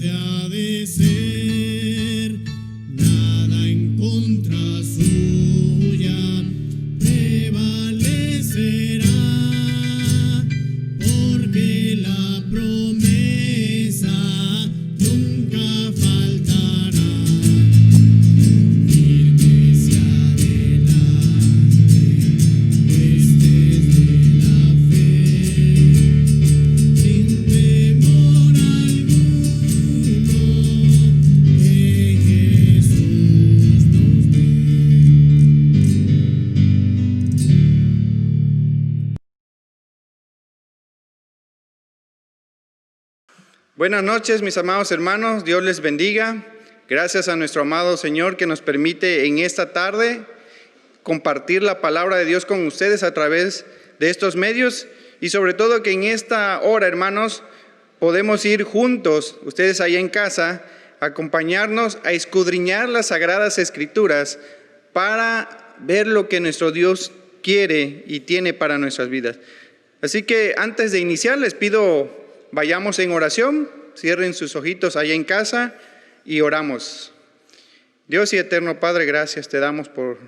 fuerte ha de ser, nada en contra suya prevalecerá, porque la promesa nunca faltará. Firme hacia adelante, huestes de la fe, sin temor alguno, que Jesús nos ve. Buenas noches, mis amados hermanos, Dios les bendiga. Gracias a nuestro amado Señor que nos permite en esta tarde compartir la palabra de Dios con ustedes a través de estos medios, y sobre todo que en esta hora, hermanos, podemos ir juntos, ustedes allá en casa, a acompañarnos a escudriñar las Sagradas Escrituras para ver lo que nuestro Dios quiere y tiene para nuestras vidas. Así que antes de iniciar les pido vayamos en oración, cierren sus ojitos allá en casa y oramos. Dios y eterno Padre, gracias te damos por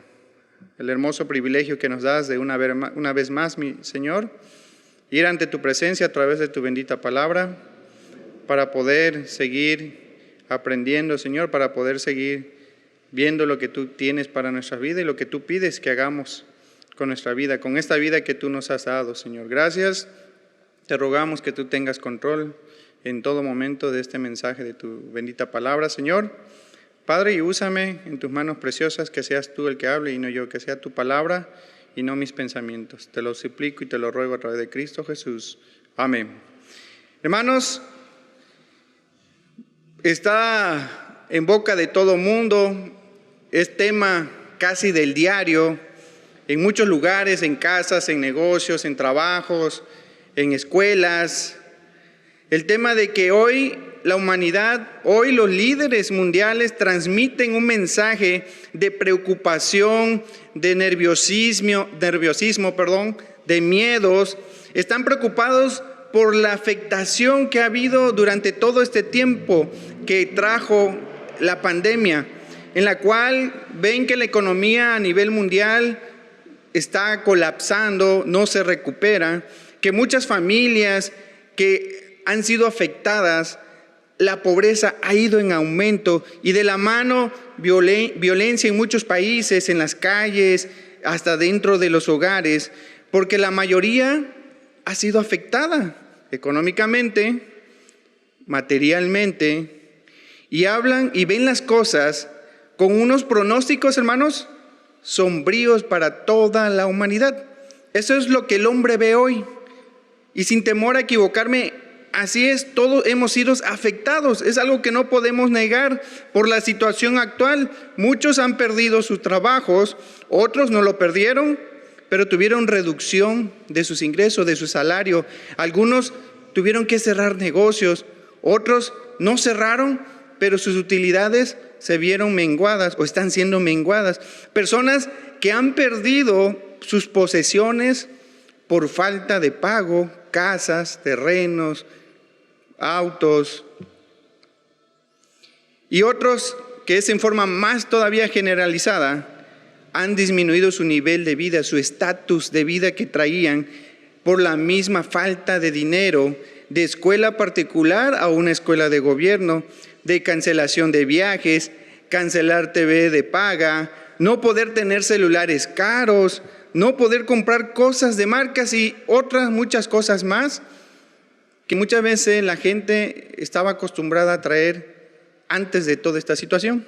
el hermoso privilegio que nos das de una vez más, mi Señor, ir ante tu presencia a través de tu bendita palabra para poder seguir aprendiendo, Señor, para poder seguir viendo lo que tú tienes para nuestra vida y lo que tú pides que hagamos con nuestra vida, con esta vida que tú nos has dado, Señor. Gracias. Te rogamos que tú tengas control en todo momento de este mensaje de tu bendita palabra, Señor. Padre, y úsame en tus manos preciosas, que seas tú el que hable y no yo, que sea tu palabra y no mis pensamientos. Te lo suplico y te lo ruego a través de Cristo Jesús. Amén. Hermanos, está en boca de todo mundo, es tema casi del diario, en muchos lugares, en casas, en negocios, en trabajos, en escuelas, el tema de que hoy la humanidad, hoy los líderes mundiales transmiten un mensaje de preocupación, de nerviosismo, de miedos. Están preocupados por la afectación que ha habido durante todo este tiempo que trajo la pandemia, en la cual ven que la economía a nivel mundial está colapsando, no se recupera, que muchas familias que han sido afectadas, la pobreza ha ido en aumento y de la mano violencia en muchos países, en las calles, hasta dentro de los hogares, porque la mayoría ha sido afectada económicamente, materialmente, y hablan y ven las cosas con unos pronósticos, hermanos, sombríos para toda la humanidad. Eso es lo que el hombre ve hoy. Y sin temor a equivocarme, así es, todos hemos sido afectados. Es algo que no podemos negar por la situación actual. Muchos han perdido sus trabajos, otros no lo perdieron, pero tuvieron reducción de sus ingresos, de su salario. Algunos tuvieron que cerrar negocios, otros no cerraron, pero sus utilidades se vieron menguadas o están siendo menguadas. Personas que han perdido sus posesiones por falta de pago, casas, terrenos, autos, y otros que es en forma más todavía generalizada, han disminuido su nivel de vida, su estatus de vida que traían por la misma falta de dinero, de escuela particular a una escuela de gobierno, de cancelación de viajes, cancelar TV de paga, no poder tener celulares caros, no poder comprar cosas de marcas y otras muchas cosas más que muchas veces la gente estaba acostumbrada a traer antes de toda esta situación.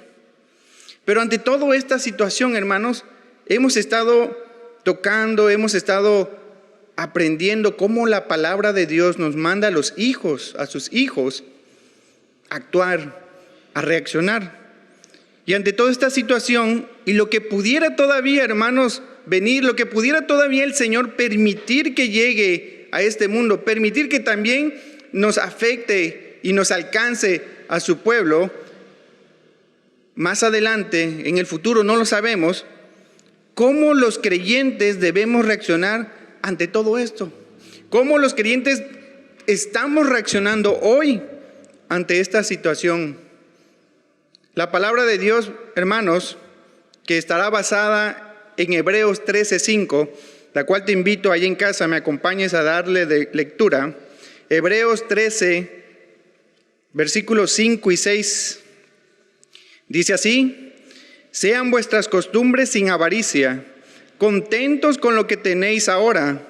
Pero ante toda esta situación, hermanos, hemos estado tocando, hemos estado aprendiendo cómo la palabra de Dios nos manda a los hijos, a sus hijos, a actuar, a reaccionar. Y ante toda esta situación, y lo que pudiera todavía, hermanos, venir, lo que pudiera todavía el Señor permitir que llegue a este mundo, permitir que también nos afecte y nos alcance a su pueblo, más adelante, en el futuro, no lo sabemos, cómo los creyentes debemos reaccionar ante todo esto. Cómo los creyentes estamos reaccionando hoy ante esta situación. La palabra de Dios, hermanos, que estará basada en Hebreos 13:5, la cual te invito ahí en casa, me acompañes a darle de lectura. Hebreos 13, versículos 5 y 6, dice así: sean vuestras costumbres sin avaricia, contentos con lo que tenéis ahora,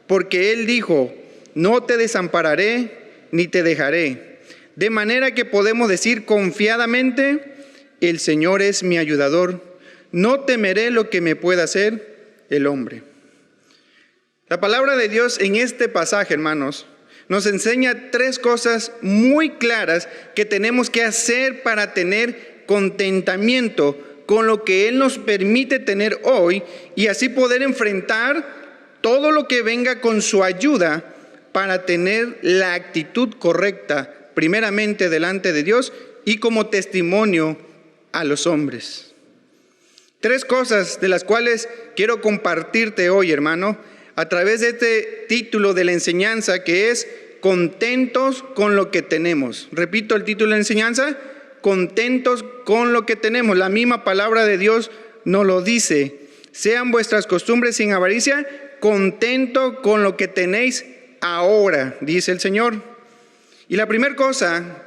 porque Él dijo, no te desampararé ni te dejaré. De manera que podemos decir confiadamente, el Señor es mi ayudador, no temeré lo que me pueda hacer el hombre. La palabra de Dios en este pasaje, hermanos, nos enseña tres cosas muy claras que tenemos que hacer para tener contentamiento con lo que Él nos permite tener hoy y así poder enfrentar todo lo que venga con su ayuda para tener la actitud correcta, primeramente delante de Dios y como testimonio a los hombres. Tres cosas de las cuales quiero compartirte hoy, hermano, a través de este título de la enseñanza que es contentos con lo que tenemos. Repito el título de la enseñanza, contentos con lo que tenemos. La misma palabra de Dios nos lo dice. Sean vuestras costumbres sin avaricia, contento con lo que tenéis ahora, dice el Señor. Y la primera cosa,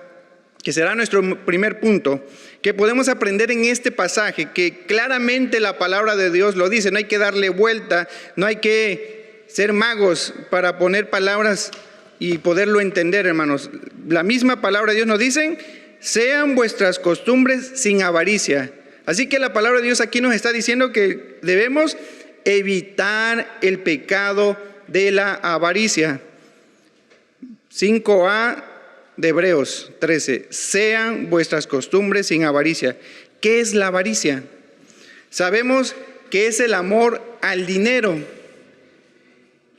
que será nuestro primer punto, que podemos aprender en este pasaje, que claramente la palabra de Dios lo dice, no hay que darle vuelta, no hay que ser magos para poner palabras y poderlo entender, hermanos. La misma palabra de Dios nos dice, sean vuestras costumbres sin avaricia. Así que la palabra de Dios aquí nos está diciendo que debemos evitar el pecado de la avaricia. 5a de Hebreos 13, sean vuestras costumbres sin avaricia. ¿Qué es la avaricia? Sabemos que es el amor al dinero,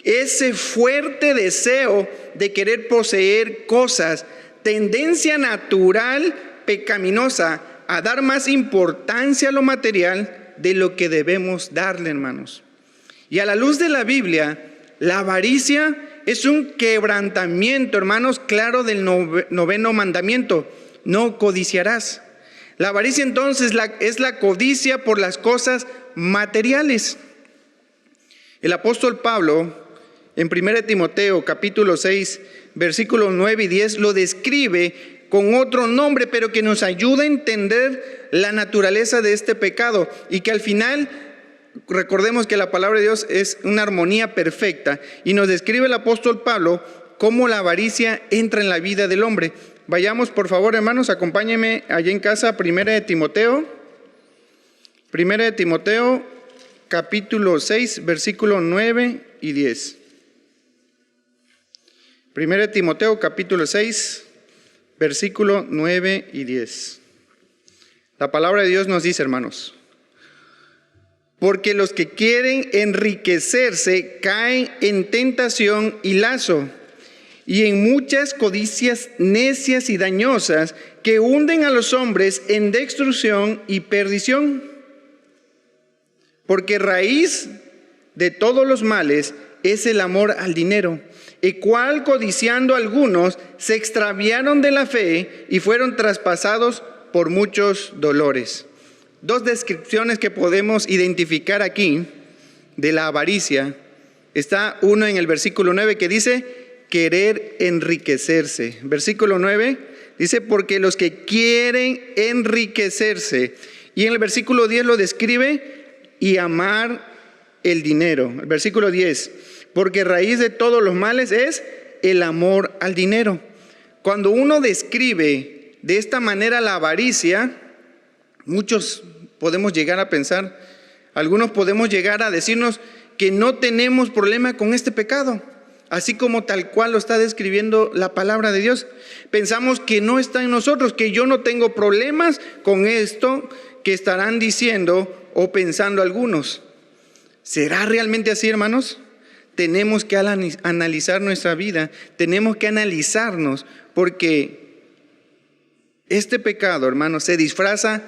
ese fuerte deseo de querer poseer cosas, tendencia natural pecaminosa a dar más importancia a lo material de lo que debemos darle, hermanos. Y a la luz de la Biblia, la avaricia es un quebrantamiento, hermanos, claro del noveno mandamiento, no codiciarás. La avaricia entonces es la codicia por las cosas materiales. El apóstol Pablo, en 1 Timoteo capítulo 6, versículos 9 y 10, lo describe con otro nombre, pero que nos ayuda a entender la naturaleza de este pecado y que al final recordemos que la palabra de Dios es una armonía perfecta y nos describe el apóstol Pablo cómo la avaricia entra en la vida del hombre. Vayamos por favor, hermanos, acompáñenme allá en casa, 1 Timoteo capítulo 6, versículos 9 y 10. 1 Timoteo capítulo 6, versículo 9 y 10. La palabra de Dios nos dice, hermanos, porque los que quieren enriquecerse caen en tentación y lazo, y en muchas codicias necias y dañosas que hunden a los hombres en destrucción y perdición. Porque raíz de todos los males es el amor al dinero, el cual codiciando algunos se extraviaron de la fe y fueron traspasados por muchos dolores. Dos descripciones que podemos identificar aquí de la avaricia. Está uno en el versículo 9 que dice querer enriquecerse. Versículo 9 dice porque los que quieren enriquecerse. Y en el versículo 10 lo describe y amar el dinero. El versículo 10, porque raíz de todos los males es el amor al dinero. Cuando uno describe de esta manera la avaricia, muchos podemos llegar a pensar, algunos podemos llegar a decirnos que no tenemos problema con este pecado, así como tal cual lo está describiendo la palabra de Dios. Pensamos que no está en nosotros, que yo no tengo problemas con esto que estarán diciendo o pensando algunos. ¿Será realmente así, hermanos? Tenemos que analizar nuestra vida, tenemos que analizarnos, porque este pecado, hermanos, se disfraza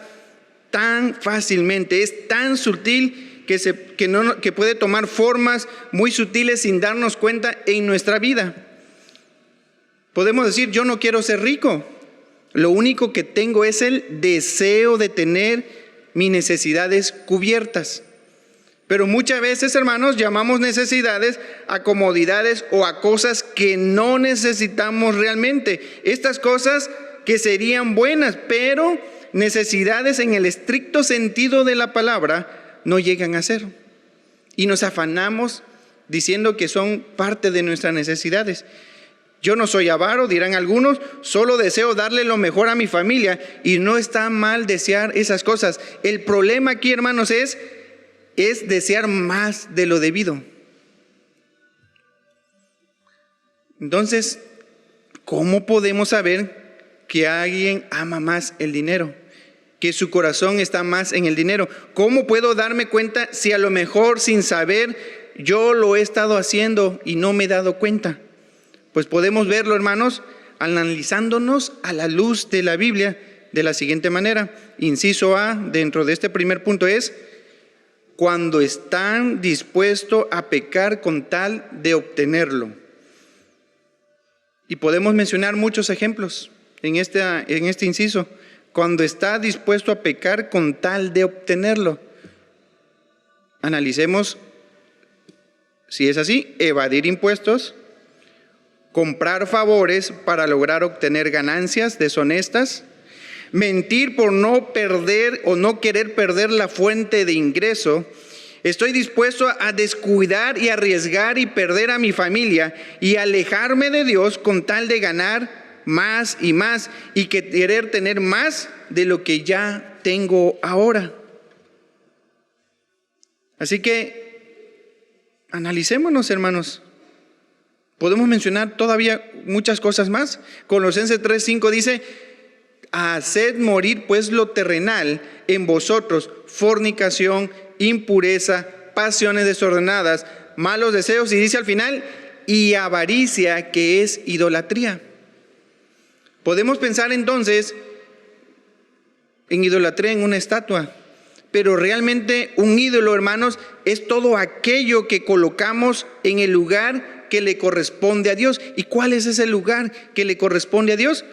tan fácilmente, es tan sutil que puede tomar formas muy sutiles sin darnos cuenta en nuestra vida. Podemos decir, yo no quiero ser rico, Lo único que tengo es el deseo de tener mis necesidades cubiertas. Pero muchas veces, hermanos, llamamos necesidades a comodidades o a cosas que no necesitamos realmente. Estas cosas que serían buenas, pero necesidades en el estricto sentido de la palabra no llegan a ser. Y nos afanamos diciendo que son parte de nuestras necesidades. Yo no soy avaro, dirán algunos, solo deseo darle lo mejor a mi familia, y no está mal desear esas cosas. El problema aquí, hermanos, es desear más de lo debido. Entonces, ¿cómo podemos saber que alguien ama más el dinero? Que su corazón está más en el dinero. ¿Cómo puedo darme cuenta si a lo mejor sin saber yo lo he estado haciendo y no me he dado cuenta? Pues podemos verlo, hermanos, analizándonos a la luz de la Biblia de la siguiente manera. Inciso A, dentro de este primer punto es: cuando están dispuestos a pecar con tal de obtenerlo. Y podemos mencionar muchos ejemplos en este inciso. Cuando está dispuesto a pecar con tal de obtenerlo. Analicemos si es así: evadir impuestos, comprar favores para lograr obtener ganancias deshonestas, mentir por no perder o no querer perder la fuente de ingreso. Estoy dispuesto a descuidar y arriesgar y perder a mi familia y alejarme de Dios con tal de ganar más y más y querer tener más de lo que ya tengo ahora. Así que analicémonos, hermanos. Podemos mencionar todavía muchas cosas más. Colosenses 3:5 dice: haced morir pues lo terrenal en vosotros, fornicación, impureza, pasiones desordenadas, malos deseos, y dice al final, y avaricia, que es idolatría. Podemos pensar entonces en idolatría en una estatua, pero realmente un ídolo, hermanos, es todo aquello que colocamos en el lugar que le corresponde a Dios. ¿Y cuál es ese lugar que le corresponde a Dios?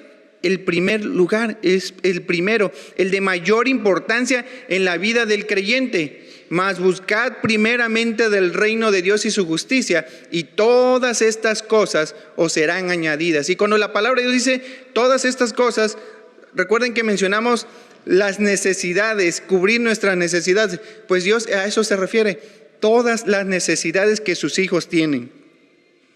El primer lugar, es el primero, el de mayor importancia en la vida del creyente. Mas buscad primeramente del reino de Dios y su justicia, y todas estas cosas os serán añadidas. Y cuando la palabra de Dios dice todas estas cosas, recuerden que mencionamos las necesidades, cubrir nuestras necesidades. Pues Dios a eso se refiere, todas las necesidades que sus hijos tienen.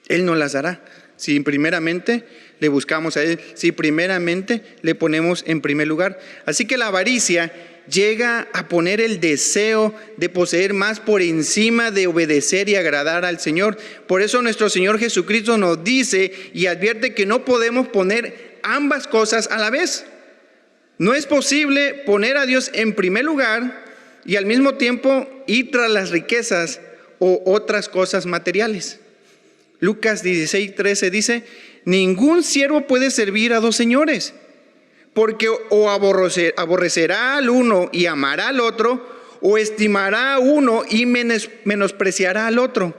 Él nos las dará si primeramente le buscamos a Él, si primeramente le ponemos en primer lugar. Así que la avaricia llega a poner el deseo de poseer más por encima de obedecer y agradar al Señor. Por eso nuestro Señor Jesucristo nos dice y advierte que no podemos poner ambas cosas a la vez. No es posible poner a Dios en primer lugar y al mismo tiempo ir tras las riquezas o otras cosas materiales. Lucas 16:13 dice: ningún siervo puede servir a dos señores, porque o aborrecerá al uno y amará al otro, o estimará a uno y menospreciará al otro.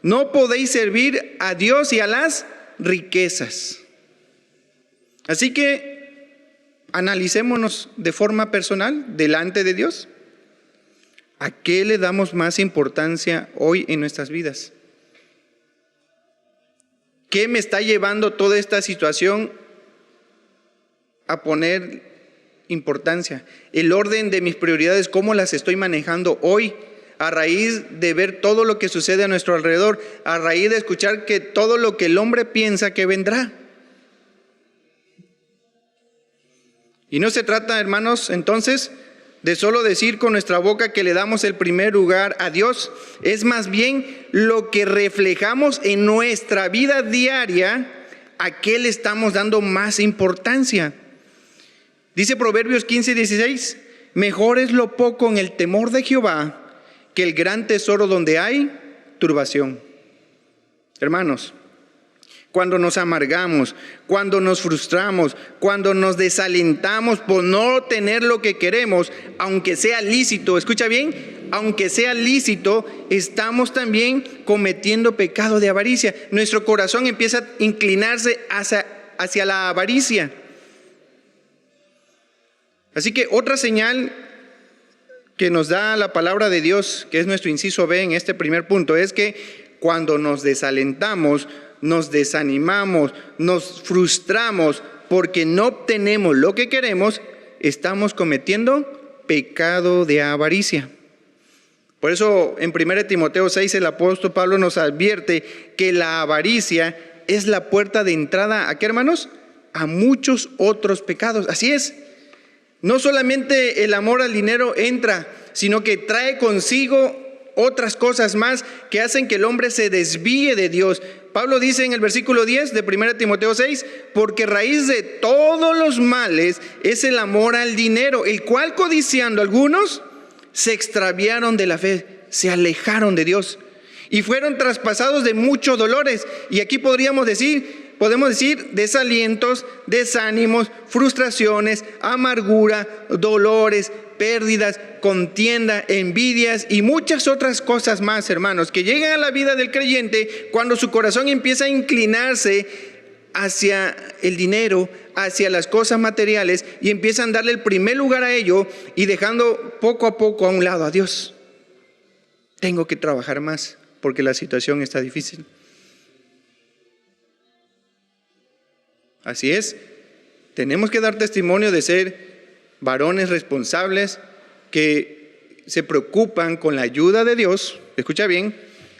No podéis servir a Dios y a las riquezas. Así que analicémonos de forma personal delante de Dios. ¿A qué le damos más importancia hoy en nuestras vidas? ¿Qué me está llevando toda esta situación a poner importancia? El orden de mis prioridades, ¿cómo las estoy manejando hoy? A raíz de ver todo lo que sucede a nuestro alrededor, a raíz de escuchar que todo lo que el hombre piensa que vendrá. Y no se trata, hermanos, entonces, de solo decir con nuestra boca que le damos el primer lugar a Dios. Es más bien lo que reflejamos en nuestra vida diaria, a qué le estamos dando más importancia. Dice Proverbios 15:16: mejor es lo poco en el temor de Jehová que el gran tesoro donde hay turbación. Hermanos, cuando nos amargamos, cuando nos frustramos, cuando nos desalentamos por no tener lo que queremos, aunque sea lícito, escucha bien, aunque sea lícito, estamos también cometiendo pecado de avaricia. Nuestro corazón empieza a inclinarse hacia la avaricia. Así que otra señal que nos da la palabra de Dios, que es nuestro inciso B en este primer punto, es que cuando nos desalentamos, nos desanimamos, nos frustramos porque no obtenemos lo que queremos, estamos cometiendo pecado de avaricia. Por eso en 1 Timoteo 6 el apóstol Pablo nos advierte que la avaricia es la puerta de entrada, ¿a qué, hermanos? A muchos otros pecados. Así es. No solamente el amor al dinero entra, sino que trae consigo otras cosas más que hacen que el hombre se desvíe de Dios. Pablo dice en el versículo 10 de 1 Timoteo 6, porque raíz de todos los males es el amor al dinero, el cual codiciando algunos se extraviaron de la fe, se alejaron de Dios y fueron traspasados de muchos dolores. Y aquí podemos decir desalientos, desánimos, frustraciones, amargura, dolores, pérdidas, contienda, envidias y muchas otras cosas más, hermanos, que llegan a la vida del creyente cuando su corazón empieza a inclinarse hacia el dinero, hacia las cosas materiales, y empiezan a darle el primer lugar a ello y dejando poco a poco a un lado a Dios. Tengo que trabajar más porque la situación está difícil. Así es, tenemos que dar testimonio de ser varones responsables que se preocupan con la ayuda de Dios, escucha bien,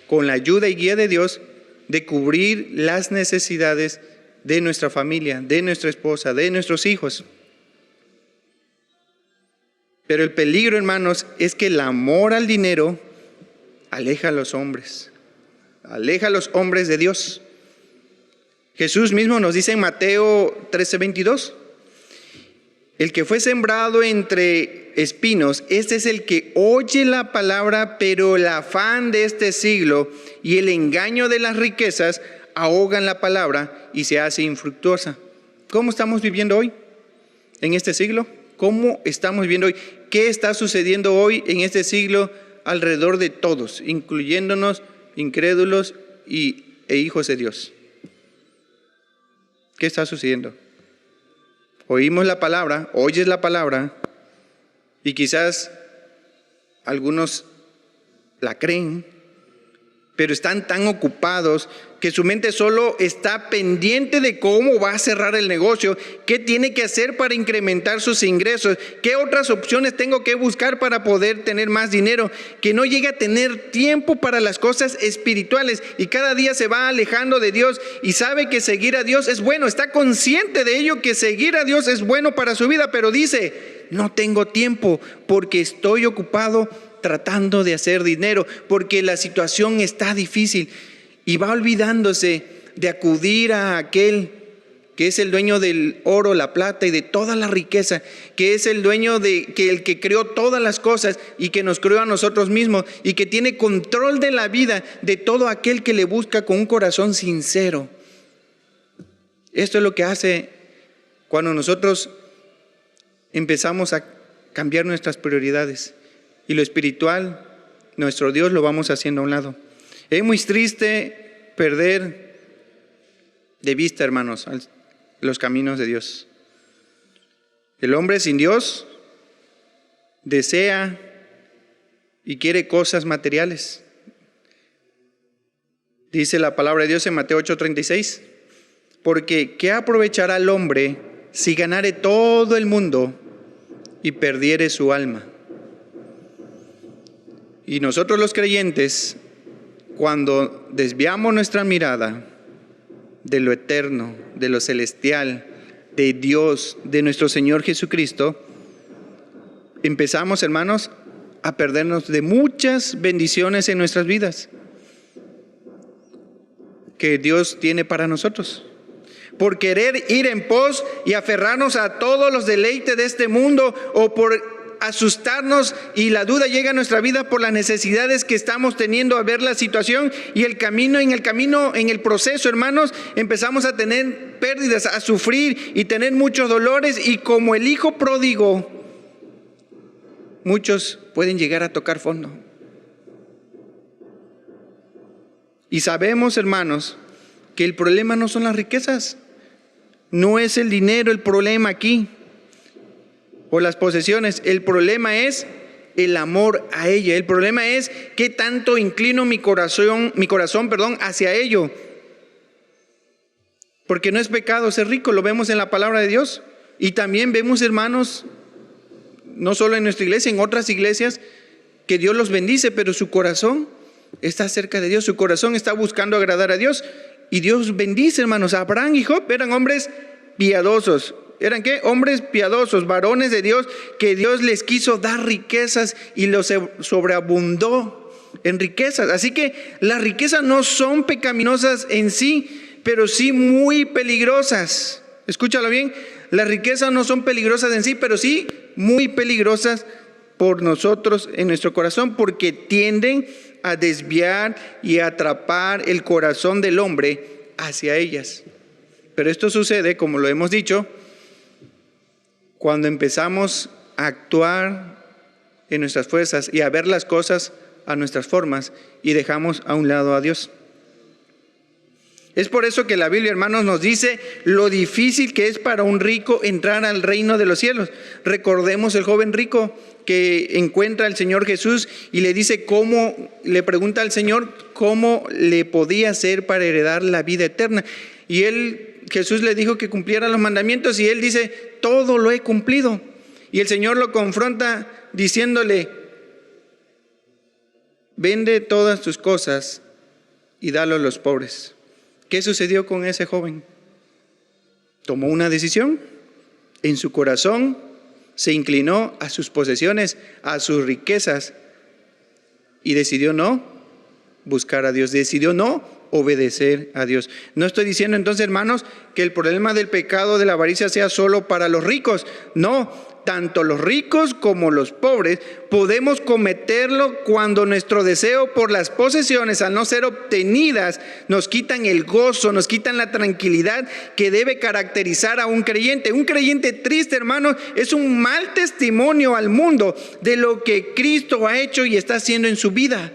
con la ayuda y guía de Dios, de cubrir las necesidades de nuestra familia, de nuestra esposa, de nuestros hijos. Pero el peligro, hermanos, es que el amor al dinero aleja a los hombres de Dios. Jesús mismo nos dice en Mateo 13:22, el que fue sembrado entre espinos, este es el que oye la palabra, pero el afán de este siglo y el engaño de las riquezas ahogan la palabra y se hace infructuosa. ¿Cómo estamos viviendo hoy en este siglo? ¿Cómo estamos viviendo hoy? ¿Qué está sucediendo hoy en este siglo alrededor de todos, incluyéndonos incrédulos e hijos de Dios? ¿Qué está sucediendo? Oímos la palabra, oyes la palabra y quizás algunos la creen, pero están tan ocupados que su mente solo está pendiente de cómo va a cerrar el negocio, qué tiene que hacer para incrementar sus ingresos, qué otras opciones tengo que buscar para poder tener más dinero, que no llega a tener tiempo para las cosas espirituales y cada día se va alejando de Dios y sabe que seguir a Dios es bueno, está consciente de ello, que seguir a Dios es bueno para su vida, pero dice, no tengo tiempo porque estoy ocupado tratando de hacer dinero, porque la situación está difícil, y va olvidándose de acudir a aquel que es el dueño del oro, la plata y de toda la riqueza, que es el dueño el que creó todas las cosas y que nos creó a nosotros mismos y que tiene control de la vida de todo aquel que le busca con un corazón sincero. Esto es lo que hace cuando nosotros empezamos a cambiar nuestras prioridades. Y lo espiritual, nuestro Dios, lo vamos haciendo a un lado. Es muy triste perder de vista, hermanos, los caminos de Dios. El hombre sin Dios desea y quiere cosas materiales. Dice la palabra de Dios en Mateo 8:36, porque ¿qué aprovechará el hombre si ganare todo el mundo y perdiere su alma? Y nosotros los creyentes, cuando desviamos nuestra mirada de lo eterno, de lo celestial, de Dios, de nuestro Señor Jesucristo, empezamos, hermanos, a perdernos de muchas bendiciones en nuestras vidas que Dios tiene para nosotros. Por querer ir en pos y aferrarnos a todos los deleites de este mundo, o por asustarnos y la duda llega a nuestra vida por las necesidades que estamos teniendo a ver la situación y en el proceso, hermanos, empezamos a tener pérdidas, a sufrir y tener muchos dolores, y como el hijo pródigo, muchos pueden llegar a tocar fondo. Y sabemos, hermanos, que el problema no son las riquezas, no es el dinero el problema aquí. o las posesiones. El problema es el amor a ella. El problema es qué tanto inclino mi corazón, hacia ello. Porque no es pecado ser rico, lo vemos en la palabra de Dios. Y también vemos, hermanos, no solo en nuestra iglesia, en otras iglesias, que Dios los bendice, pero su corazón está cerca de Dios, su corazón está buscando agradar a Dios. Y Dios bendice, hermanos. Abraham y Job eran hombres piadosos. ¿Eran qué? Hombres piadosos, varones de Dios, que Dios les quiso dar riquezas y los sobreabundó en riquezas. Así que las riquezas no son pecaminosas en sí, pero sí muy peligrosas. Escúchalo bien, las riquezas no son peligrosas en sí, pero sí muy peligrosas por nosotros en nuestro corazón, porque tienden a desviar y a atrapar el corazón del hombre hacia ellas. Pero esto sucede, como lo hemos dicho, cuando empezamos a actuar en nuestras fuerzas y a ver las cosas a nuestras formas y dejamos a un lado a Dios. Es por eso que la Biblia, hermanos, nos dice lo difícil que es para un rico entrar al reino de los cielos. Recordemos el joven rico que encuentra al Señor Jesús y le dice le pregunta al Señor cómo le podía hacer para heredar la vida eterna. Y Jesús le dijo que cumpliera los mandamientos y él dice, todo lo he cumplido. Y el Señor lo confronta diciéndole, vende todas tus cosas y dalo a los pobres. ¿Qué sucedió con ese joven? Tomó una decisión. En su corazón se inclinó a sus posesiones, a sus riquezas, y decidió no buscar a Dios, decidió no obedecer a Dios. No estoy diciendo entonces, hermanos, que el problema del pecado de la avaricia sea solo para los ricos. No, tanto los ricos como los pobres podemos cometerlo cuando nuestro deseo por las posesiones, al no ser obtenidas, nos quitan el gozo, nos quitan la tranquilidad que debe caracterizar a un creyente. Un creyente triste, hermanos, es un mal testimonio al mundo de lo que Cristo ha hecho y está haciendo en su vida.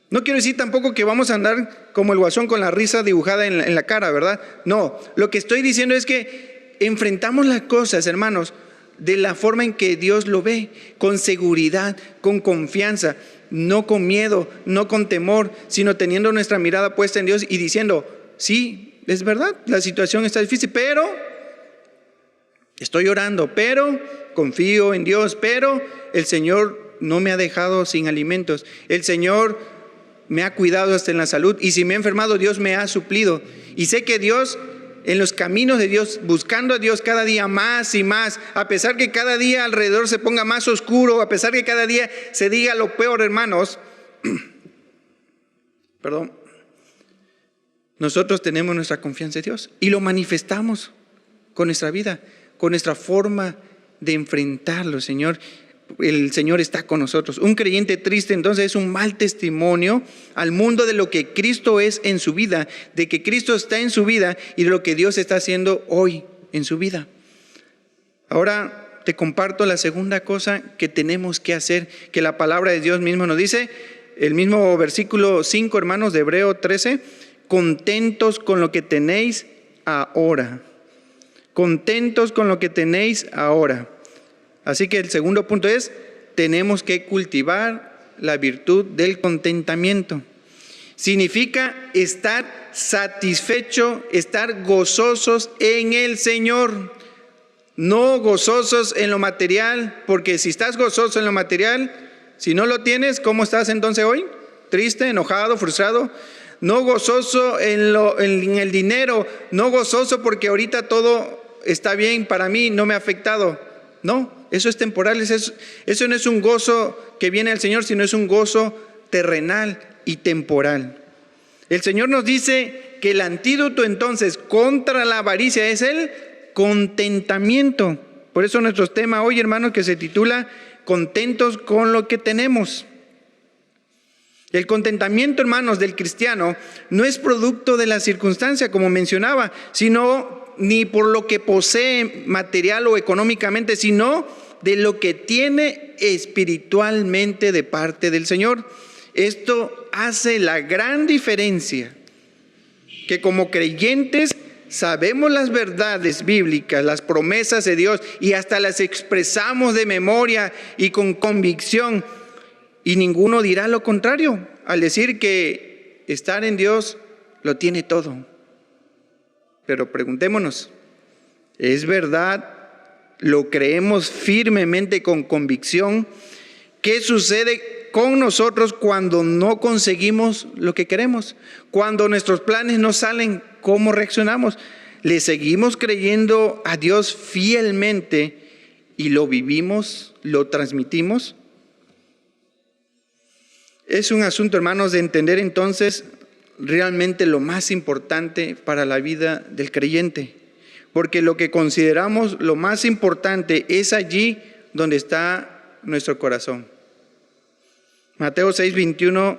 No quiero decir tampoco que vamos a andar como el guasón con la risa dibujada en la cara, ¿verdad? No, lo que estoy diciendo es que enfrentamos las cosas, hermanos, de la forma en que Dios lo ve, con seguridad, con confianza, no con miedo, no con temor, sino teniendo nuestra mirada puesta en Dios y diciendo, sí, es verdad, la situación está difícil, pero estoy orando, pero confío en Dios, pero el Señor no me ha dejado sin alimentos, el Señor me ha cuidado hasta en la salud, y si me he enfermado, Dios me ha suplido, y sé que Dios, en los caminos de Dios, buscando a Dios cada día más y más, a pesar que cada día alrededor se ponga más oscuro, a pesar que cada día se diga lo peor, hermanos, nosotros tenemos nuestra confianza en Dios y lo manifestamos con nuestra vida, con nuestra forma de enfrentarlo, Señor. El Señor está con nosotros. Un creyente triste entonces es un mal testimonio al mundo de lo que Cristo es en su vida, de que Cristo está en su vida y de lo que Dios está haciendo hoy en su vida. Ahora te comparto la segunda cosa que tenemos que hacer, que la palabra de Dios mismo nos dice, el mismo versículo 5, hermanos, de Hebreo 13, contentos con lo que tenéis ahora. Contentos con lo que tenéis ahora. Así que el segundo punto es, tenemos que cultivar la virtud del contentamiento. Significa estar satisfecho, estar gozosos en el Señor. No gozosos en lo material, porque si estás gozoso en lo material, si no lo tienes, ¿cómo estás entonces hoy? Triste, enojado, frustrado. No gozoso en el dinero, no gozoso porque ahorita todo está bien para mí, no me ha afectado. No, eso es temporal, eso no es un gozo que viene del Señor, sino es un gozo terrenal y temporal. El Señor nos dice que el antídoto entonces contra la avaricia es el contentamiento. Por eso nuestro tema hoy, hermanos, que se titula Contentos con lo que tenemos. El contentamiento, hermanos, del cristiano no es producto de la circunstancia, como mencionaba, sino ni por lo que posee material o económicamente, sino de lo que tiene espiritualmente de parte del Señor. Esto hace la gran diferencia, que como creyentes sabemos las verdades bíblicas, las promesas de Dios, y hasta las expresamos de memoria y con convicción, y ninguno dirá lo contrario al decir que estar en Dios lo tiene todo. Pero preguntémonos, ¿es verdad? ¿Lo creemos firmemente con convicción? ¿Qué sucede con nosotros cuando no conseguimos lo que queremos? Cuando nuestros planes no salen, ¿cómo reaccionamos? ¿Le seguimos creyendo a Dios fielmente y lo vivimos, lo transmitimos? Es un asunto, hermanos, de entender entonces realmente lo más importante para la vida del creyente. Porque lo que consideramos lo más importante es allí donde está nuestro corazón. Mateo 6:21,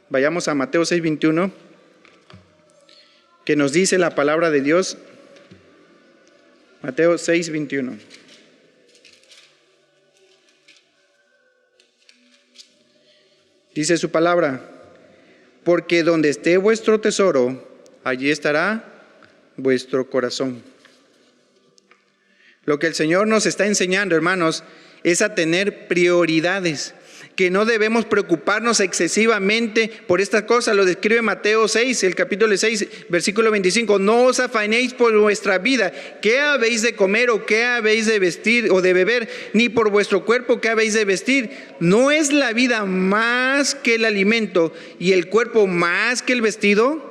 vayamos a Mateo 6:21, que nos dice la palabra de Dios. Mateo 6:21. Dice su palabra: porque donde esté vuestro tesoro, allí estará vuestro corazón. Lo que el Señor nos está enseñando, hermanos, es a tener prioridades, que no debemos preocuparnos excesivamente por estas cosas. Lo describe Mateo 6, el capítulo 6, versículo 25. No os afanéis por vuestra vida, qué habéis de comer o qué habéis de vestir o de beber, ni por vuestro cuerpo qué habéis de vestir. ¿No es la vida más que el alimento y el cuerpo más que el vestido?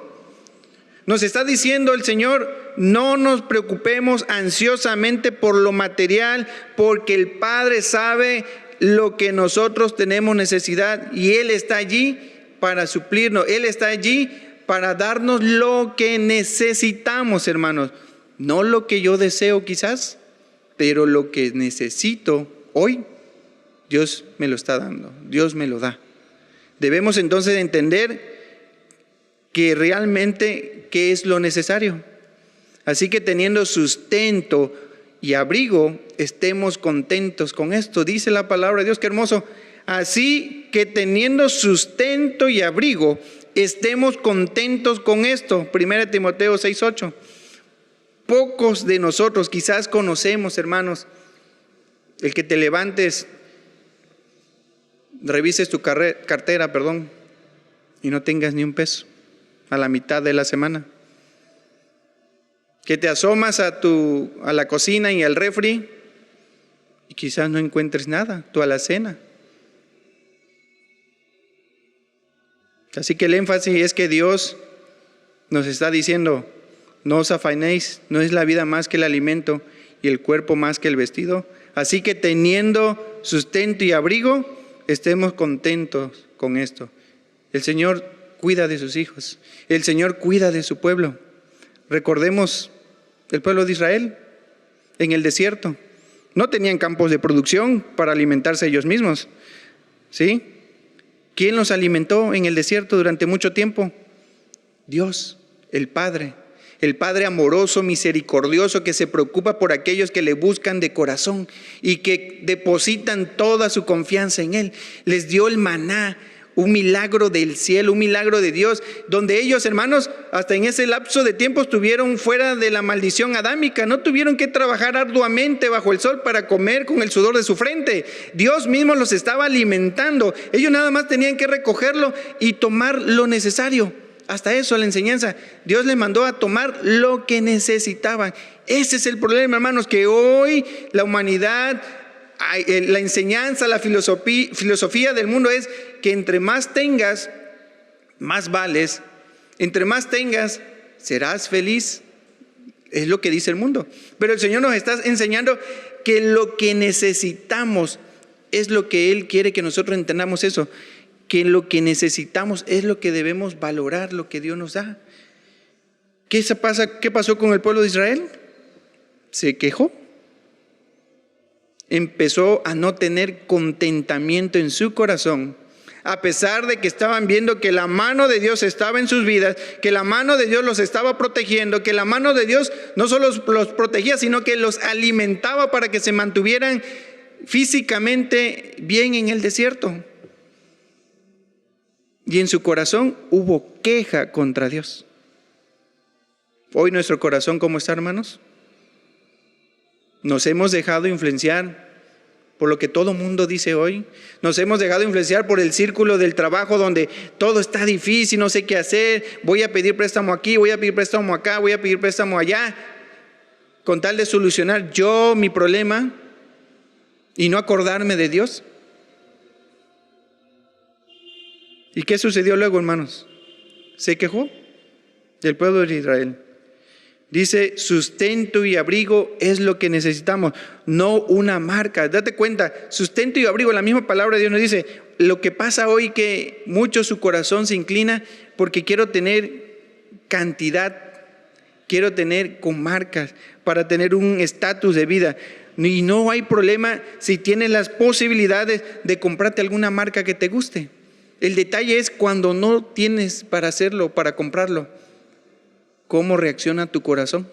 Nos está diciendo el Señor, no nos preocupemos ansiosamente por lo material, porque el Padre sabe lo que nosotros tenemos necesidad y Él está allí para suplirnos. Él está allí para darnos lo que necesitamos, hermanos. No lo que yo deseo quizás, pero lo que necesito hoy, Dios me lo está dando, Dios me lo da. Debemos entonces entender que realmente qué es lo necesario. Así que teniendo sustento y abrigo, estemos contentos con esto. Dice la palabra de Dios, qué hermoso. Así que teniendo sustento y abrigo, estemos contentos con esto. 1 Timoteo 6:8. Pocos de nosotros quizás conocemos, hermanos, el que te levantes, revises tu cartera, y no tengas ni un peso a la mitad de la semana. Que te asomas a la cocina y al refri y quizás no encuentres nada, tu alacena. Así que el énfasis es que Dios nos está diciendo, no os afanéis, no es la vida más que el alimento y el cuerpo más que el vestido. Así que teniendo sustento y abrigo, estemos contentos con esto. El Señor cuida de sus hijos, el Señor cuida de su pueblo. Recordemos el pueblo de Israel en el desierto. No tenían campos de producción para alimentarse ellos mismos, ¿sí? ¿Quién los alimentó en el desierto durante mucho tiempo? Dios, el Padre amoroso, misericordioso, que se preocupa por aquellos que le buscan de corazón y que depositan toda su confianza en Él. Les dio el maná, un milagro del cielo, un milagro de Dios, donde ellos, hermanos, hasta en ese lapso de tiempo estuvieron fuera de la maldición adámica. No tuvieron que trabajar arduamente bajo el sol para comer con el sudor de su frente. Dios mismo los estaba alimentando. Ellos nada más tenían que recogerlo y tomar lo necesario. Hasta eso, la enseñanza. Dios les mandó a tomar lo que necesitaban. Ese es el problema, hermanos, que hoy la humanidad, la enseñanza, la filosofía del mundo es que entre más tengas, más vales. Entre más tengas, serás feliz. Es lo que dice el mundo. Pero el Señor nos está enseñando que lo que necesitamos es lo que Él quiere que nosotros entendamos eso. Que lo que necesitamos es lo que debemos valorar, lo que Dios nos da. ¿Qué pasó con el pueblo de Israel? Se quejó. Empezó a no tener contentamiento en su corazón, a pesar de que estaban viendo que la mano de Dios estaba en sus vidas, que la mano de Dios los estaba protegiendo, que la mano de Dios no solo los protegía, sino que los alimentaba para que se mantuvieran físicamente bien en el desierto. Y en su corazón hubo queja contra Dios. Hoy nuestro corazón, ¿cómo está, hermanos? Nos hemos dejado influenciar por lo que todo mundo dice hoy. Nos hemos dejado influenciar por el círculo del trabajo donde todo está difícil, no sé qué hacer. Voy a pedir préstamo aquí, voy a pedir préstamo acá, voy a pedir préstamo allá, con tal de solucionar yo mi problema y no acordarme de Dios. ¿Y qué sucedió luego, hermanos? Se quejó del pueblo de Israel. Dice, sustento y abrigo es lo que necesitamos, no una marca. Date cuenta, sustento y abrigo, la misma palabra de Dios nos dice, lo que pasa hoy que mucho su corazón se inclina porque quiero tener cantidad, quiero tener con marcas para tener un estatus de vida. Y no hay problema si tienes las posibilidades de comprarte alguna marca que te guste. El detalle es cuando no tienes para hacerlo, para comprarlo. ¿Cómo reacciona tu corazón?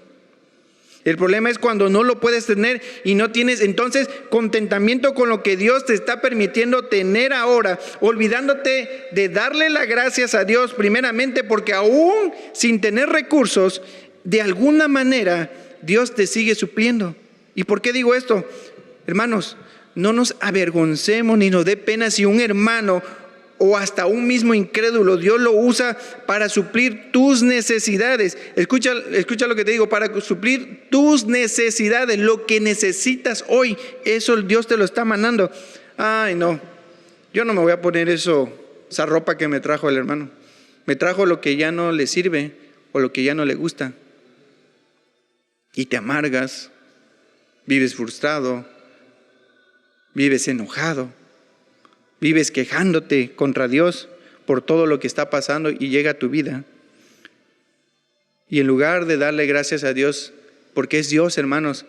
El problema es cuando no lo puedes tener y no tienes entonces contentamiento con lo que Dios te está permitiendo tener ahora, olvidándote de darle las gracias a Dios primeramente porque aún sin tener recursos, de alguna manera Dios te sigue supliendo. ¿Y por qué digo esto? Hermanos, no nos avergoncemos ni nos dé pena si un hermano o hasta un mismo incrédulo, Dios lo usa para suplir tus necesidades. Escucha lo que te digo, para suplir tus necesidades, lo que necesitas hoy, eso Dios te lo está mandando. Ay, no, yo no me voy a poner esa ropa que me trajo el hermano. Me trajo lo que ya no le sirve o lo que ya no le gusta. Y te amargas, vives frustrado, vives enojado. Vives quejándote contra Dios por todo lo que está pasando y llega a tu vida. Y en lugar de darle gracias a Dios, porque es Dios, hermanos,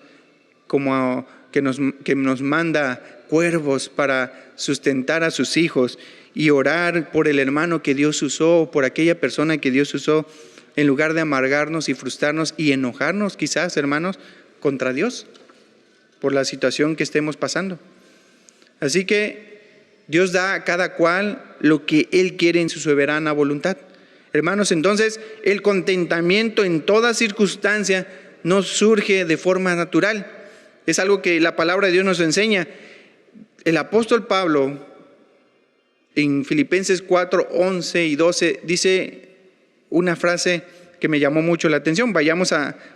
como que nos manda cuervos para sustentar a sus hijos y orar por el hermano que Dios usó, por aquella persona que Dios usó, en lugar de amargarnos y frustrarnos y enojarnos quizás, hermanos, contra Dios por la situación que estemos pasando. Así que Dios da a cada cual lo que Él quiere en su soberana voluntad. Hermanos, entonces el contentamiento en toda circunstancia no surge de forma natural. Es algo que la palabra de Dios nos enseña. El apóstol Pablo en Filipenses 4, 11 y 12 dice una frase que me llamó mucho la atención.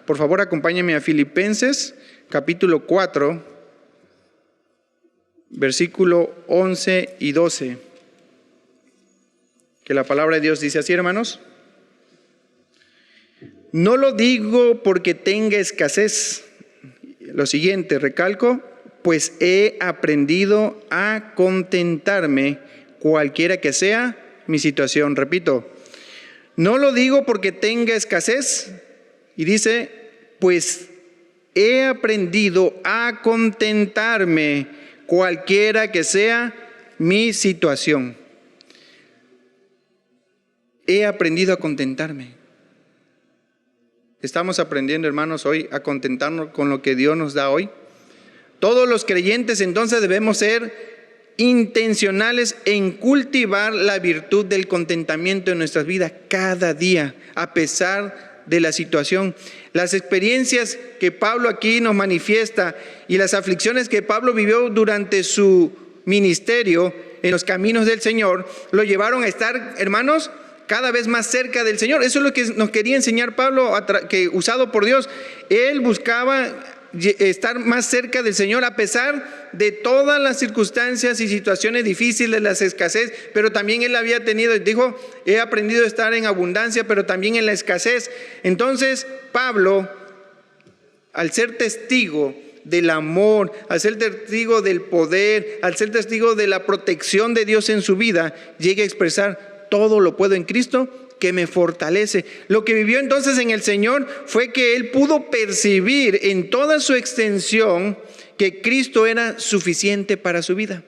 Por favor, acompáñenme a Filipenses capítulo 4. Versículo 11 y 12, que la palabra de Dios dice así, hermanos. No lo digo porque tenga escasez. Lo siguiente, recalco, pues he aprendido a contentarme cualquiera que sea mi situación. Repito, no lo digo porque tenga escasez. Y dice, pues he aprendido a contentarme cualquiera que sea mi situación. He aprendido a contentarme. Estamos aprendiendo, hermanos, hoy a contentarnos con lo que Dios nos da hoy. Todos los creyentes entonces debemos ser intencionales en cultivar la virtud del contentamiento en nuestras vidas cada día, a pesar de la situación. Las experiencias que Pablo aquí nos manifiesta y las aflicciones que Pablo vivió durante su ministerio en los caminos del Señor, lo llevaron a estar, hermanos, cada vez más cerca del Señor. Eso es lo que nos quería enseñar Pablo, que usado por Dios. Él buscaba estar más cerca del Señor a pesar de todas las circunstancias y situaciones difíciles, las escasez, pero también él había tenido, dijo, he aprendido a estar en abundancia, pero también en la escasez. Entonces Pablo, al ser testigo del amor, al ser testigo del poder, al ser testigo de la protección de Dios en su vida, llega a expresar, todo lo puedo en Cristo que me fortalece. Lo que vivió entonces en el Señor fue que él pudo percibir en toda su extensión que Cristo era suficiente para su vida.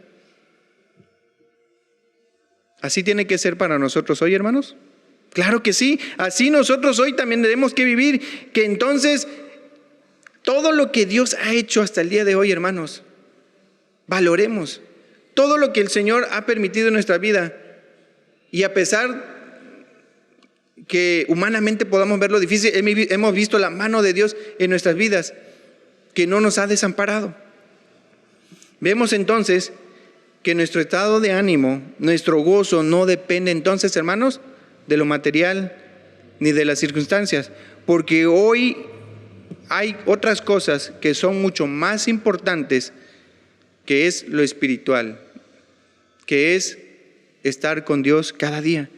¿Así tiene que ser para nosotros hoy, hermanos? Claro que sí. Así nosotros hoy también tenemos que vivir, que entonces todo lo que Dios ha hecho hasta el día de hoy, hermanos, valoremos todo lo que el Señor ha permitido en nuestra vida. Y a pesar que humanamente podamos ver lo difícil, hemos visto la mano de Dios en nuestras vidas, que no nos ha desamparado. Vemos entonces que nuestro estado de ánimo, nuestro gozo no depende entonces, hermanos, de lo material ni de las circunstancias, porque hoy hay otras cosas que son mucho más importantes, que es lo espiritual, que es estar con Dios cada día.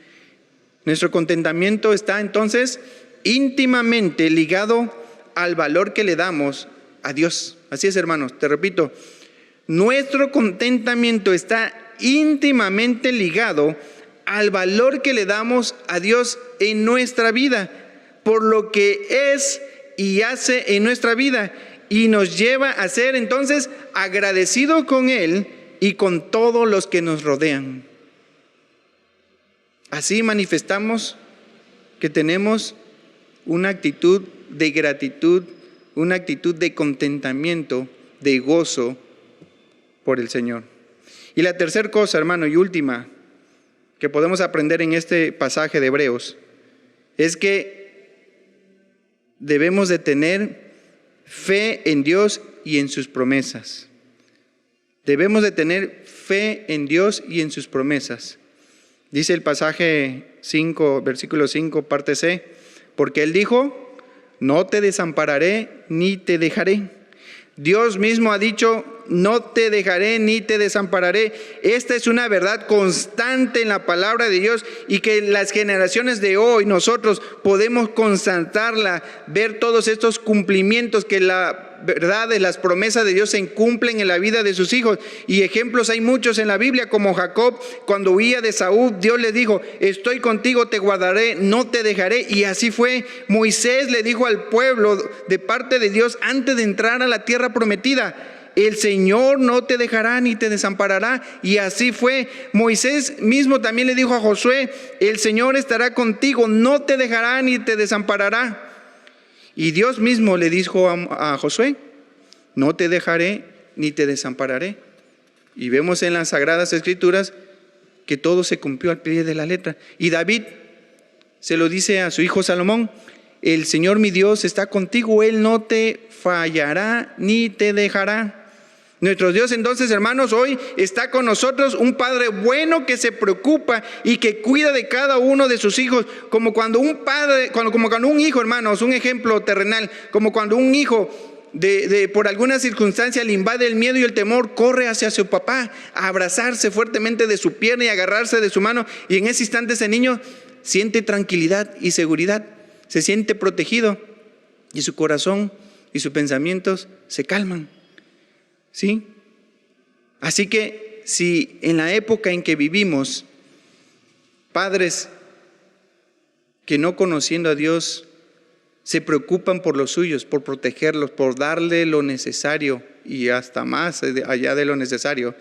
Nuestro contentamiento está entonces íntimamente ligado al valor que le damos a Dios. Así es, hermanos, te repito, nuestro contentamiento está íntimamente ligado al valor que le damos a Dios en nuestra vida, por lo que es y hace en nuestra vida, y nos lleva a ser entonces agradecidos con Él y con todos los que nos rodean. Así manifestamos que tenemos una actitud de gratitud, una actitud de contentamiento, de gozo por el Señor. Y la tercera cosa, hermano, y última, que podemos aprender en este pasaje de Hebreos, es que debemos de tener fe en Dios y en sus promesas. Debemos de tener fe en Dios y en sus promesas. Dice el pasaje 5, versículo 5, parte C, porque Él dijo, no te desampararé ni te dejaré. Dios mismo ha dicho, no te dejaré ni te desampararé. Esta es una verdad constante en la palabra de Dios, y que las generaciones de hoy nosotros podemos constatarla, ver todos estos cumplimientos, que la verdad de las promesas de Dios se cumplen en la vida de sus hijos. Y ejemplos hay muchos en la Biblia, como Jacob, cuando huía de Saúl, Dios le dijo, estoy contigo, te guardaré, no te dejaré. Y así fue. Moisés le dijo al pueblo de parte de Dios antes de entrar a la tierra prometida, el Señor no te dejará ni te desamparará. Y así fue. Moisés mismo también le dijo a Josué, el Señor estará contigo, no te dejará ni te desamparará. Y Dios mismo le dijo a Josué, no te dejaré ni te desampararé. Y vemos en las Sagradas Escrituras que todo se cumplió al pie de la letra. Y David se lo dice a su hijo Salomón, el Señor mi Dios está contigo, Él no te fallará ni te dejará. Nuestro Dios entonces, hermanos, hoy está con nosotros, un Padre bueno que se preocupa y que cuida de cada uno de sus hijos, como cuando un padre, como cuando un hijo, hermanos, un ejemplo terrenal, como cuando un hijo por alguna circunstancia le invade el miedo y el temor, corre hacia su papá a abrazarse fuertemente de su pierna y agarrarse de su mano, y en ese instante ese niño siente tranquilidad y seguridad, se siente protegido, y su corazón y sus pensamientos se calman. ¿Sí? Así que si en la época en que vivimos, padres que no conociendo a Dios se preocupan por los suyos, por protegerlos, por darle lo necesario y hasta más allá de lo necesario,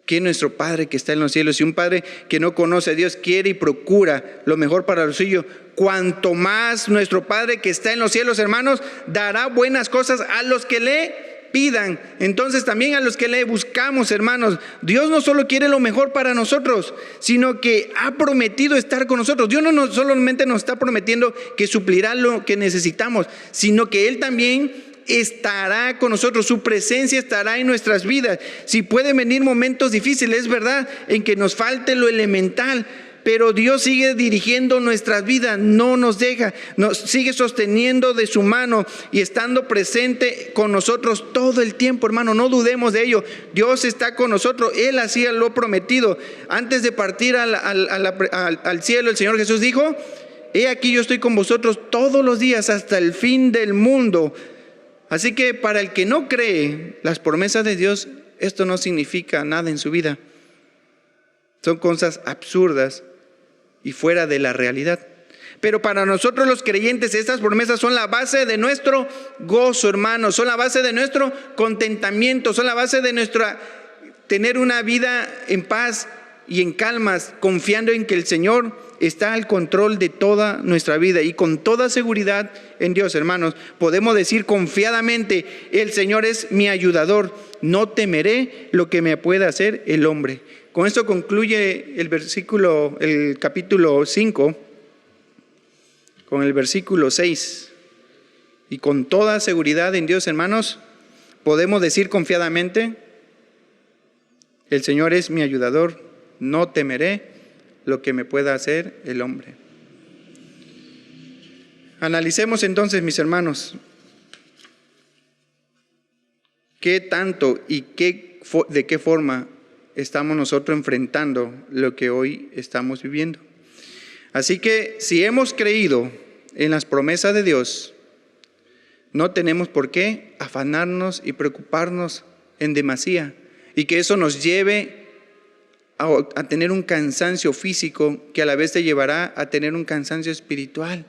que nuestro Padre que está en los cielos, y un Padre que no conoce a Dios quiere y procura lo mejor para lo suyo, cuanto más nuestro Padre que está en los cielos, hermanos, dará buenas cosas a los que le pidan. Entonces también a los que le buscamos, hermanos, Dios no solo quiere lo mejor para nosotros, sino que ha prometido estar con nosotros. Dios no solamente nos está prometiendo que suplirá lo que necesitamos, sino que Él también estará con nosotros, su presencia estará en nuestras vidas. Si pueden venir momentos difíciles, es verdad, en que nos falte lo elemental, pero Dios sigue dirigiendo nuestras vidas, no nos deja, nos sigue sosteniendo de su mano y estando presente con nosotros todo el tiempo, hermano, no dudemos de ello. Dios está con nosotros, Él hacía lo prometido. Antes de partir al cielo, el Señor Jesús dijo, he aquí yo estoy con vosotros todos los días hasta el fin del mundo. Así que para el que no cree las promesas de Dios, esto no significa nada en su vida. Son cosas absurdas y fuera de la realidad. Pero para nosotros los creyentes, estas promesas son la base de nuestro gozo, hermanos, son la base de nuestro contentamiento, son la base de nuestra tener una vida en paz y en calmas, confiando en que el Señor está al control de toda nuestra vida, y con toda seguridad en Dios, hermanos, podemos decir confiadamente, el Señor es mi ayudador, no temeré lo que me pueda hacer el hombre. Con esto concluye el capítulo 5 con el versículo 6. Y con toda seguridad en Dios, hermanos, podemos decir confiadamente: el Señor es mi ayudador, no temeré lo que me pueda hacer el hombre. Analicemos entonces, mis hermanos, qué tanto y de qué forma estamos nosotros enfrentando lo que hoy estamos viviendo. Así que si hemos creído en las promesas de Dios, no tenemos por qué afanarnos y preocuparnos en demasía, y que eso nos lleve a tener un cansancio físico que a la vez te llevará a tener un cansancio espiritual,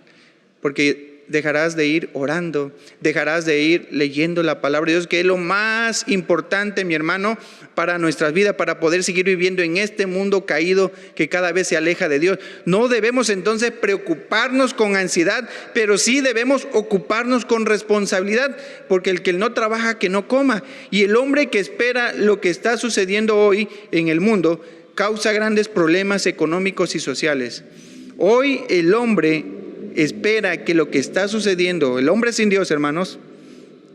porque dejarás de ir orando, dejarás de ir leyendo la palabra de Dios, que es lo más importante, mi hermano, para nuestras vidas, para poder seguir viviendo en este mundo caído que cada vez se aleja de Dios. No debemos entonces preocuparnos con ansiedad, pero sí debemos ocuparnos con responsabilidad, porque el que no trabaja, que no coma. Y el hombre que espera lo que está sucediendo hoy en el mundo causa grandes problemas económicos y sociales. Hoy el hombre espera que lo que está sucediendo, el hombre sin Dios, hermanos,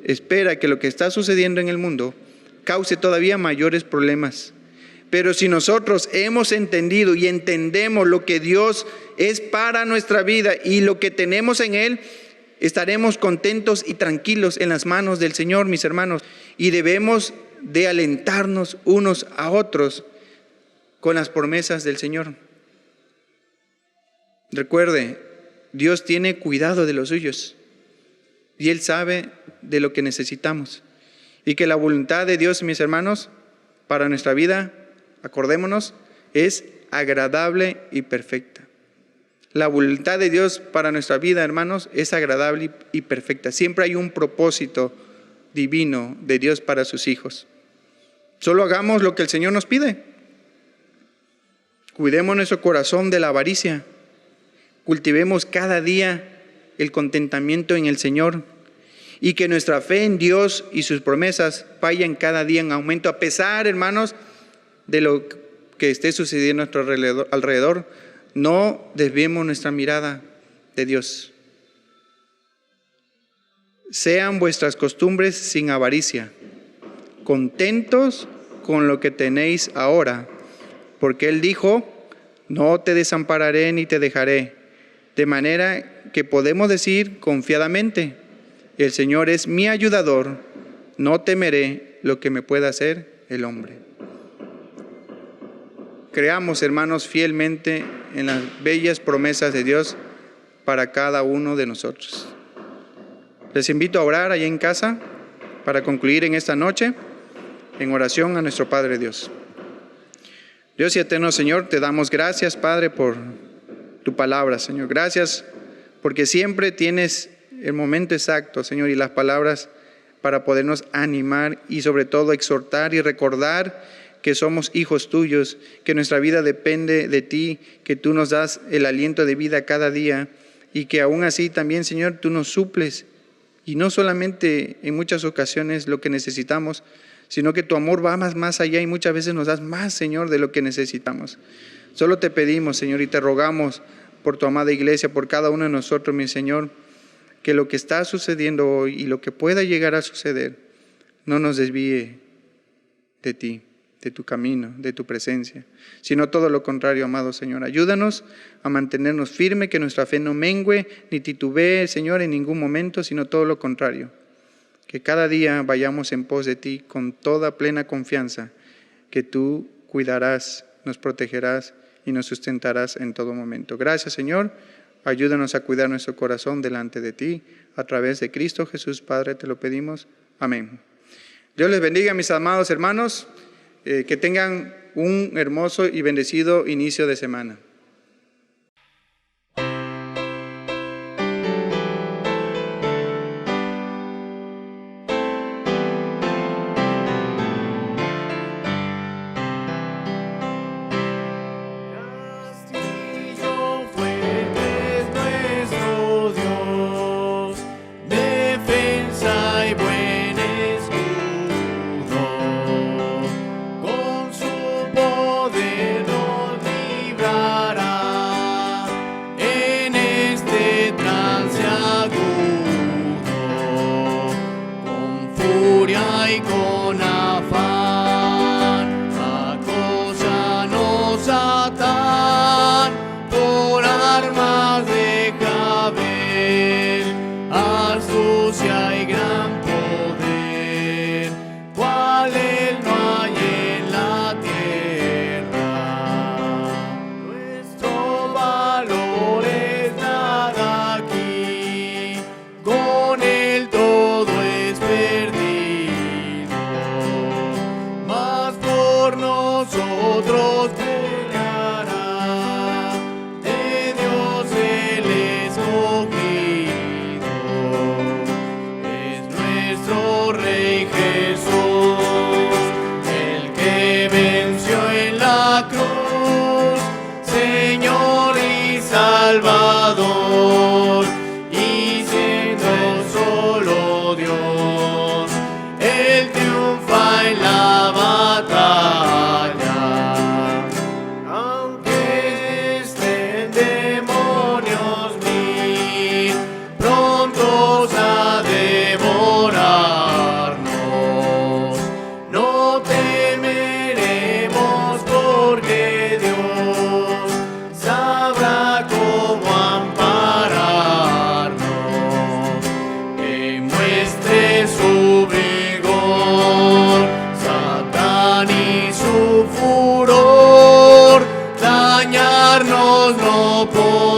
espera que lo que está sucediendo en el mundo cause todavía mayores problemas. Pero si nosotros hemos entendido y entendemos lo que Dios es para nuestra vida y lo que tenemos en Él, estaremos contentos y tranquilos en las manos del Señor, mis hermanos, y debemos de alentarnos unos a otros con las promesas del Señor. Recuerde, Dios tiene cuidado de los suyos y Él sabe de lo que necesitamos. Y que la voluntad de Dios, mis hermanos, para nuestra vida, acordémonos, es agradable y perfecta. La voluntad de Dios para nuestra vida, hermanos, es agradable y perfecta. Siempre hay un propósito divino de Dios para sus hijos. Solo hagamos lo que el Señor nos pide. Cuidemos nuestro corazón de la avaricia. Cultivemos cada día el contentamiento en el Señor, y que nuestra fe en Dios y sus promesas vayan cada día en aumento, a pesar, hermanos, de lo que esté sucediendo a nuestro alrededor. No desviemos nuestra mirada de Dios. Sean vuestras costumbres sin avaricia, contentos con lo que tenéis ahora, porque Él dijo: no te desampararé ni te dejaré. De manera que podemos decir confiadamente: el Señor es mi ayudador, no temeré lo que me pueda hacer el hombre. Creamos, hermanos, fielmente en las bellas promesas de Dios para cada uno de nosotros. Les invito a orar allá en casa para concluir en esta noche en oración a nuestro Padre Dios. Dios y eterno Señor, te damos gracias, Padre, por tu palabra, Señor. Gracias porque siempre tienes el momento exacto, Señor, y las palabras para podernos animar y sobre todo exhortar y recordar que somos hijos tuyos, que nuestra vida depende de ti, que tú nos das el aliento de vida cada día y que aún así también, Señor, tú nos suples, y no solamente en muchas ocasiones lo que necesitamos, sino que tu amor va más allá y muchas veces nos das más, Señor, de lo que necesitamos. Solo te pedimos, Señor, y te rogamos por tu amada iglesia, por cada uno de nosotros, mi Señor, que lo que está sucediendo hoy y lo que pueda llegar a suceder no nos desvíe de ti, de tu camino, de tu presencia, sino todo lo contrario, amado Señor. Ayúdanos a mantenernos firmes, que nuestra fe no mengüe ni titubee, Señor, en ningún momento, sino todo lo contrario. Que cada día vayamos en pos de ti con toda plena confianza, que tú cuidarás, nos protegerás y nos sustentarás en todo momento. Gracias, Señor. Ayúdanos a cuidar nuestro corazón delante de ti, a través de Cristo Jesús, Padre, te lo pedimos. Amén. Dios les bendiga, mis amados hermanos, que tengan un hermoso y bendecido inicio de semana. Con su poder nos libra. nosotros peleará. De Dios el escogido es nuestro Rey Jesús, el que venció en la cruz, Señor y Salvador, y siendo solo Dios, Él triunfa en la batalla. Aunque estén demonios mil prontos a devorarnos, no temeremos porque Dios sabrá cómo ampararnos, que muestre su vigor, Satán y su furor, dañarnos no podrá.